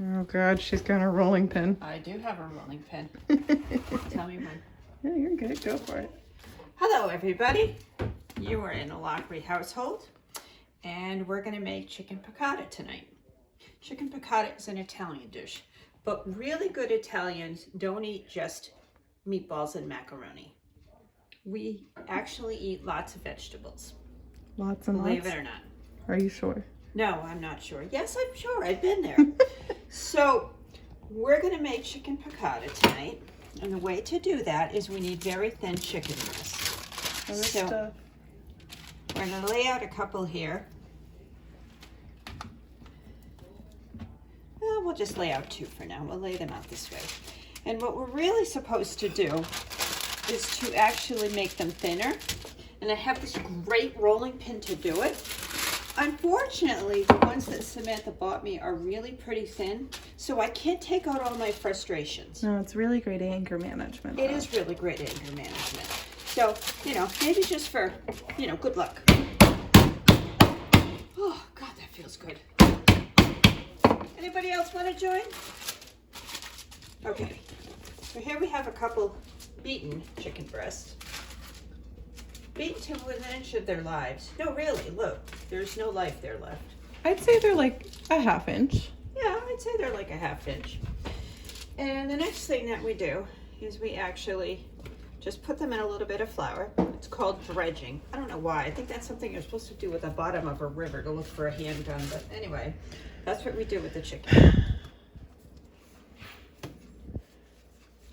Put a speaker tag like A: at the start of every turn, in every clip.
A: Oh God, she's got a rolling pin.
B: I do have a rolling pin. Tell me when.
A: Yeah, you're good. Go for it.
B: Hello, everybody. You are in a Lockery household, and we're going to make chicken piccata tonight. Chicken piccata is an Italian dish, but really good Italians don't eat just meatballs and macaroni. We actually eat lots of vegetables.
A: Lots and
B: Believe
A: lots?
B: it or not.
A: Are you sure?
B: No, I'm not sure. Yes, I'm sure. I've been there. So we're going to make chicken piccata tonight. And the way to do that is we need very thin chicken breasts. So we're going to lay out a couple here. Well, we'll just lay out two for now. We'll lay them out this way. And what we're really supposed to do is to actually make them thinner. And I have this great rolling pin to do it. Unfortunately, the ones that Samantha bought me are really pretty thin, so I can't take out all my frustrations.
A: No, it's really great anger management.
B: It is really great anger management. So, maybe just for, good luck. Oh, God, that feels good. Anybody else want to join? Okay, so here we have a couple beaten chicken breasts. Beaten to within an inch of their lives. No, really, look, there's no life there left.
A: I'd say they're like a ½ inch.
B: Yeah, I'd say they're like a ½ inch. And the next thing that we do is we actually just put them in a little bit of flour. It's called dredging. I don't know why. I think that's something you're supposed to do with the bottom of a river to look for a handgun. But anyway, that's what we do with the chicken.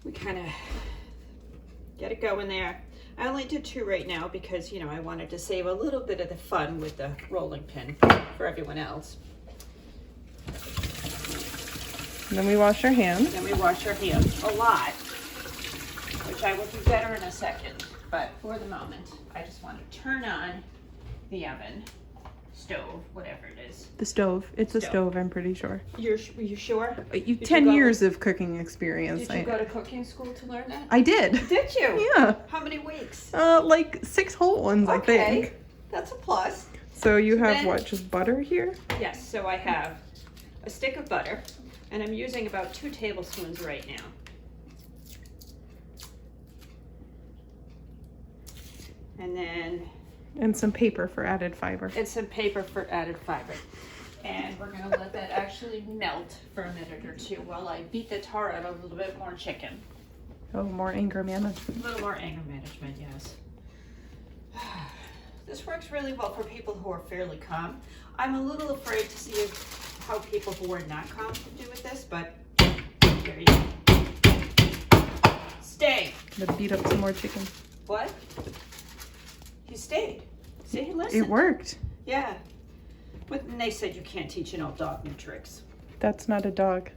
B: We kind of get it going there. I only did two right now because, I wanted to save a little bit of the fun with the rolling pin for everyone else.
A: And then we wash our hands.
B: Then we wash our hands a lot, which I will do better in a second. But for the moment, I just want to turn on the oven, stove, whatever it is.
A: The stove. It's a stove, I'm pretty sure.
B: You sure?
A: 10 years of cooking experience.
B: Did you go to cooking school to learn that?
A: I did.
B: Did you?
A: Yeah.
B: How many weeks?
A: Like 6 whole ones, I think.
B: Okay, that's a plus.
A: So you have what, just butter here?
B: Yes, so I have a stick of butter, and I'm using about 2 tablespoons right now. And then...
A: And some paper for added fiber.
B: And some paper for added fiber. And we're going to let that actually melt for a minute or two while I beat the tar out of a little bit more chicken.
A: Oh, more anger management.
B: A little more anger management, yes. This works really well for people who are fairly calm. I'm a little afraid to see how people who are not calm can do with this, but there you go. Stay.
A: Let's beat up some more chicken.
B: What? He stayed. See, he listened.
A: It worked.
B: Yeah. But they said you can't teach an old dog new tricks.
A: That's not a dog.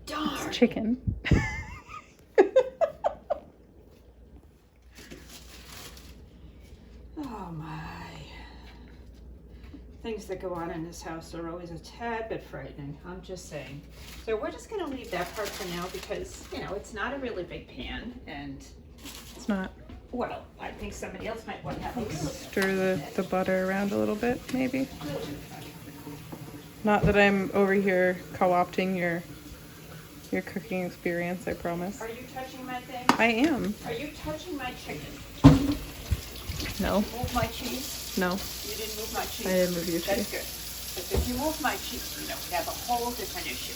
B: Darn.
A: It's chicken.
B: Oh my. Things that go on in this house are always a tad bit frightening. I'm just saying. So we're just going to leave that part for now because, it's not a really big pan and...
A: It's not.
B: Well, I think somebody else might want to have a little
A: Stir the butter around a little bit, maybe. Not that I'm over here co-opting your cooking experience, I promise.
B: Are you touching my thing?
A: I am.
B: Are you touching my chicken?
A: No.
B: Move my cheese?
A: No.
B: You didn't move my cheese?
A: I didn't move your cheese.
B: That's good. Because if you move my cheese, we have a whole different issue.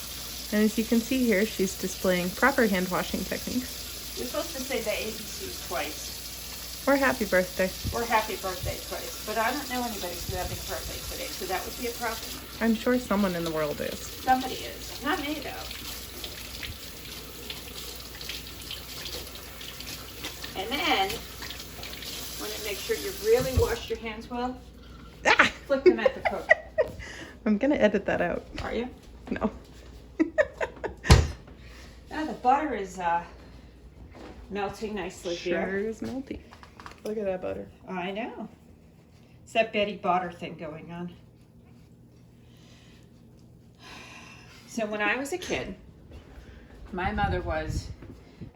A: And as you can see here, she's displaying proper hand washing techniques.
B: You're supposed to say the ABCs twice.
A: Or happy birthday.
B: Or happy birthday twice. But I don't know anybody who's having a birthday today, so that would be a problem.
A: I'm sure someone in the world is.
B: Somebody is. Not me, though. And then, want to make sure you really wash your hands well.
A: Ah!
B: Flick them at the cook.
A: I'm going to edit that out.
B: Are you?
A: No.
B: Now the butter is melting nicely here.
A: Sure is melty. Look at that butter.
B: I know. It's that Betty Botter thing going on. So when I was a kid, my mother was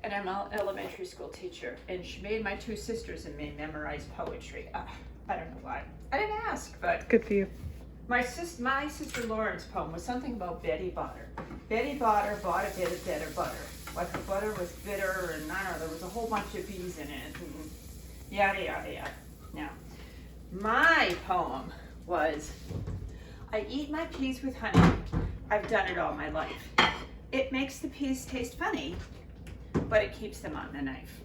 B: an elementary school teacher, and she made my 2 sisters and me memorize poetry. I don't know why. I didn't ask, but
A: Good for you.
B: My sister Lauren's poem was something about Betty Butter. Betty Butter bought a bit of bitter butter. But the butter was bitter, and I don't know, there was a whole bunch of bees in it, and yada, yada, yada. Now, my poem was, I eat my peas with honey. I've done it all my life. It makes the peas taste funny, but it keeps them on the knife.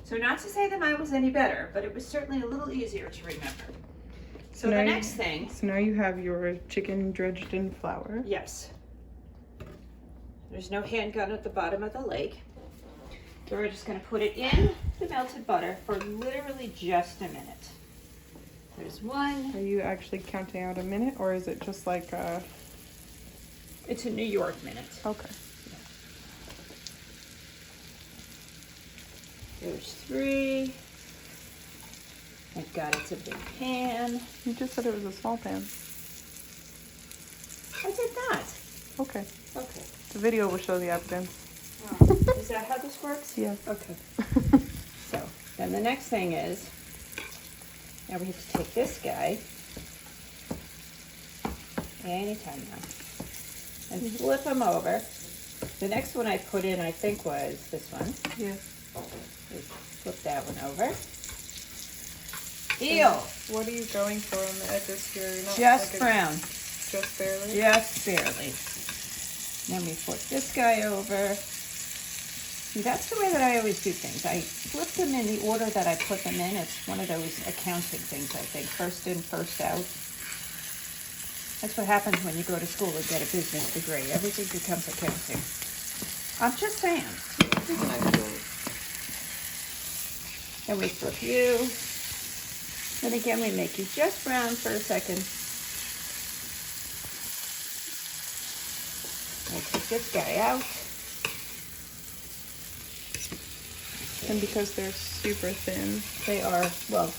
B: So not to say that mine was any better, but it was certainly a little easier to remember. So the next thing.
A: So now you have your chicken dredged in flour.
B: Yes. There's no handgun at the bottom of the lake. So we're just going to put it in the melted butter for literally just a minute. There's one.
A: Are you actually counting out a minute, or is it just like a...
B: It's a New York minute.
A: Okay.
B: There's 3. Thank God it's a big pan.
A: You just said it was a small pan.
B: I did not.
A: Okay.
B: Okay.
A: The video will show the evidence.
B: Oh, is that how this works?
A: Yeah.
B: Okay. So then the next thing is, now we have to take this guy, anytime now, and flip him over. The next one I put in, I think, was this one.
A: Yeah.
B: Flip that one over. Eel.
A: What are you going for on the edges here? Not
B: Just
A: like
B: brown.
A: Just barely?
B: Just barely. Then we flip this guy over. And that's the way that I always do things. I flip them in the order that I put them in. It's one of those accounting things, I think. First in, first out. That's what happens when you go to school and get a business degree. Everything becomes accounting. I'm just saying. Then we flip you. Then again, we make you just brown for a second. We'll take this guy out.
A: And because they're super thin.
B: They are, well,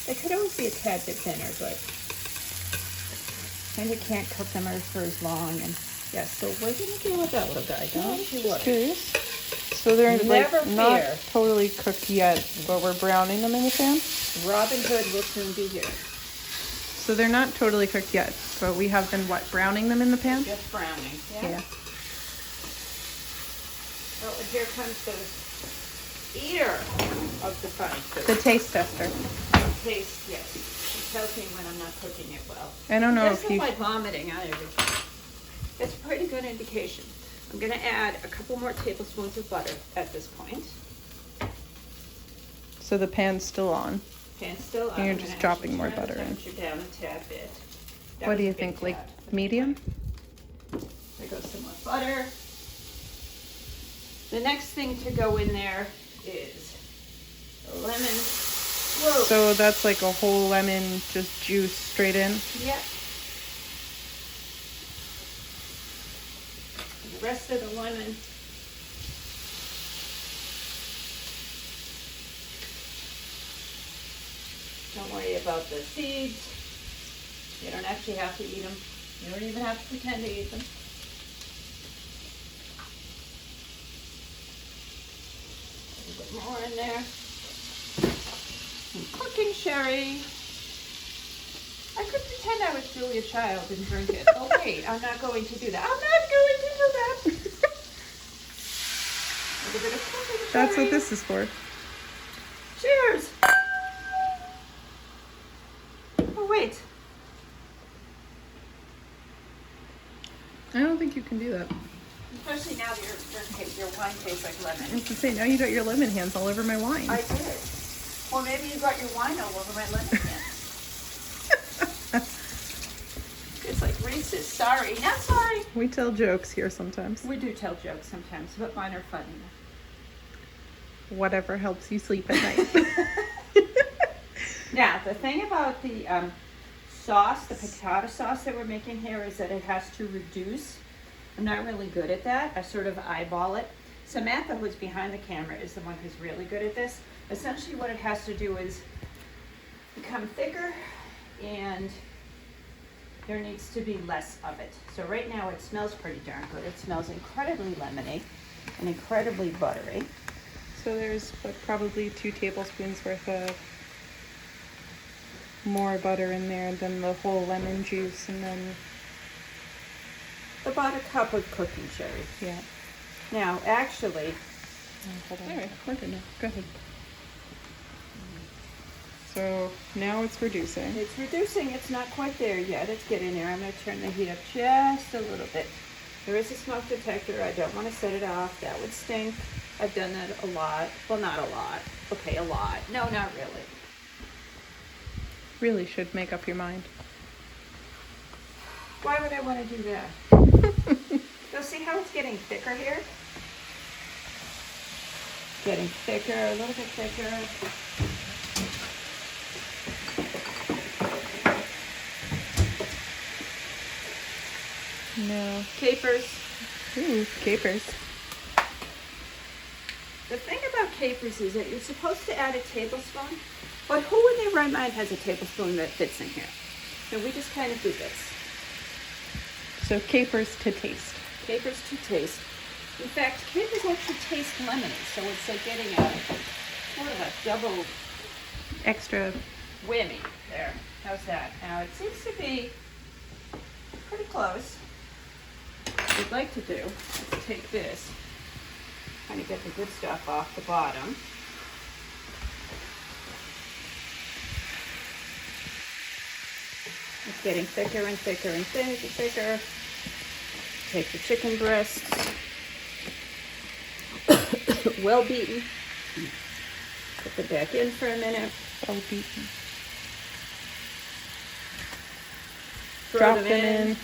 B: they could always be a tad bit thinner, but kind of can't cook them for as long. And yeah, so we're going to deal with that little guy. Don't you worry.
A: Curious. So they're
B: Never
A: like not
B: fear.
A: totally cooked yet, but we're browning them in the pan?
B: Robin Hood will soon be here.
A: So they're not totally cooked yet, but we have been, what, browning them in the pan?
B: Just browning.
A: Yeah.
B: Oh, and here comes the eater of the fun food.
A: The taste tester.
B: Taste, yes. It tells me when I'm not cooking it well.
A: I don't know
B: Just
A: if you...
B: by vomiting out everything. That's a pretty good indication. I'm going to add a couple more tablespoons of butter at this point.
A: So the pan's still on.
B: Pan's still on.
A: And you're
B: I'm
A: just
B: gonna
A: dropping
B: actually
A: more
B: turn the
A: butter in.
B: temperature down a tad bit. That
A: What do
B: was
A: you
B: a big
A: think, like
B: tad.
A: medium?
B: There goes some more butter. The next thing to go in there is the lemon. Whoa.
A: So that's like a whole lemon, just juice straight in?
B: Yep. The rest of the lemon. Don't worry about the seeds. You don't actually have to eat them. You don't even have to pretend to eat them. A little bit more in there. Some cooking sherry. I could pretend I was Julia Child and drink it. Oh wait, I'm not going to do that. I'm not going to do that. A little bit of cooking sherry.
A: That's what this is for.
B: Cheers. Oh wait.
A: I don't think you can do that.
B: Especially now that your wine tastes like lemon.
A: I was to say, now you got your lemon hands all over my wine.
B: I did. Or maybe you got your wine all over my lemon hands. It's like Reese's. Sorry. Not sorry.
A: We tell jokes here sometimes.
B: We do tell jokes sometimes, but mine are funny.
A: Whatever helps you sleep at night.
B: Now, the thing about the sauce, the piccata sauce that we're making here, is that it has to reduce. I'm not really good at that. I sort of eyeball it. Samantha, who's behind the camera, is the one who's really good at this. Essentially what it has to do is become thicker, and there needs to be less of it. So right now it smells pretty darn good. It smells incredibly lemony and incredibly buttery.
A: So there's like probably 2 tablespoons worth of more butter in there than the whole lemon juice, and then
B: About a cup of cooking sherry.
A: yeah.
B: Now, actually,
A: Hold on. Anyway, we're good now. Go ahead. So now it's reducing.
B: it's reducing. It's not quite there yet. It's getting there. I'm going to turn the heat up just a little bit. There is a smoke detector. I don't want to set it off. That would stink. I've done that a lot. Well, not a lot. Okay, a lot. No, not really.
A: Really should make up your mind.
B: Why would I want to do that? You'll see how it's getting thicker here? Getting thicker, a little bit thicker.
A: No.
B: Capers.
A: Ooh, capers.
B: The thing about capers is that you're supposed to add a tablespoon, but who in their right mind has a tablespoon that fits in here? So we just kind of do this.
A: So capers to taste.
B: Capers to taste. In fact, capers actually taste lemony, so it's like getting a sort of a double
A: Extra.
B: whammy there. How's that? Now it seems to be pretty close. What we'd like to do is take this, kind of get the good stuff off the bottom. It's getting thicker and thicker and thicker. Take the chicken breasts, well beaten. Put them back in for a minute.
A: Well beaten.
B: Throw
A: Drop
B: them
A: them in.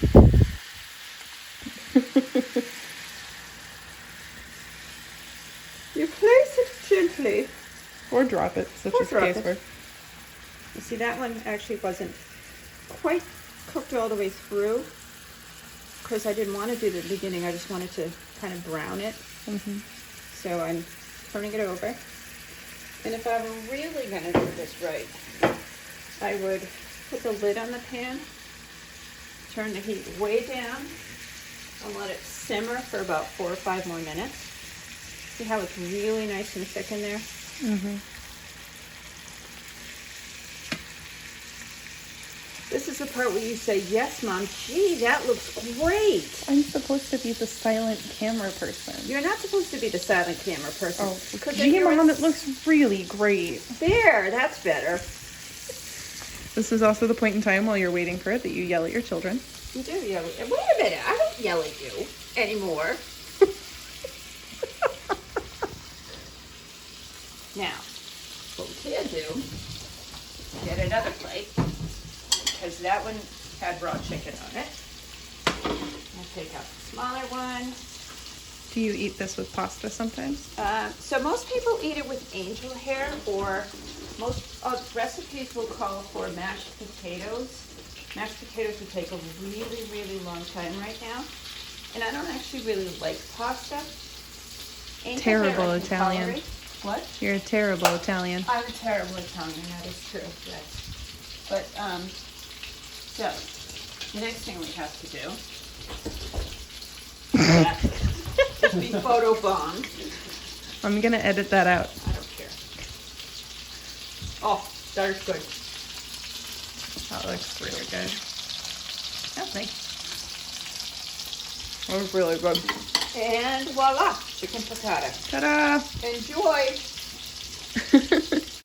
B: You place it gently.
A: Or drop it, such
B: Or
A: as the
B: drop
A: case
B: it.
A: were.
B: You see, that one actually wasn't quite cooked all the way through because I didn't want to do the beginning. I just wanted to kind of brown it.
A: Mm-hmm.
B: So I'm turning it over. And if I were really going to do this right, I would put the lid on the pan, turn the heat way down, and let it simmer for about 4 or 5 more minutes. See how it's really nice and thick in there?
A: Mm-hmm.
B: This is the part where you say, yes, Mom, gee, that looks great.
A: I'm supposed to be the silent camera person.
B: You're not supposed to be the silent camera person.
A: Oh,
B: because
A: gee, Mom, it looks really great.
B: There, that's better.
A: This is also the point in time while you're waiting for it that you yell at your children.
B: You do yell. Wait a minute, I don't yell at you anymore. Now, what we can do, get another plate, because that one had raw chicken on it. I'll take out the smaller one.
A: Do you eat this with pasta sometimes?
B: So most people eat it with angel hair, or most recipes will call for mashed potatoes. Mashed potatoes would take a really, really long time right now. And I don't actually really like pasta. Angel
A: Terrible
B: hair I can
A: Italian.
B: tolerate. What?
A: You're a terrible Italian.
B: I'm a terrible Italian, that is true, yes. But, so, the next thing we have to do is be photobombed.
A: I'm gonna edit that out.
B: I don't care. Oh, that is good.
A: That looks really good.
B: That's me.
A: That was really good.
B: And voila, chicken piccata.
A: Ta-da!
B: Enjoy.